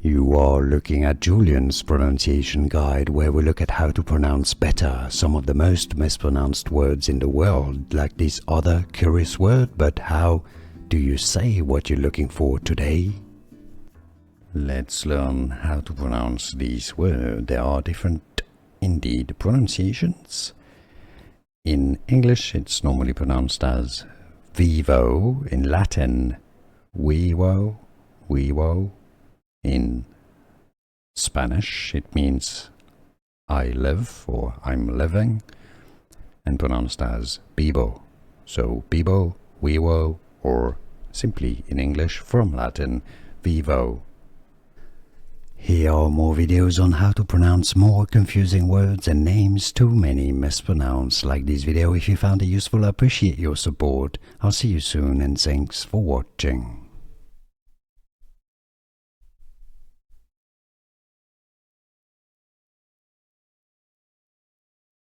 You are looking at Julian's pronunciation guide, where we look at how to pronounce better some of the most mispronounced words in the world, like this other curious word. But how do you say what you're looking for today? Let's learn how to pronounce these words. There are different, indeed, pronunciations. In English, it's normally pronounced as vivo. In Latin, vivo, vivo. In Spanish, it means I live or I'm living, and pronounced as vivo. So vivo, vivo, or simply in English from Latin, vivo. Here are more videos on how to pronounce more confusing words and names too many mispronounced. Like this video if you found it useful. I appreciate your support. I'll see you soon and thanks for watching.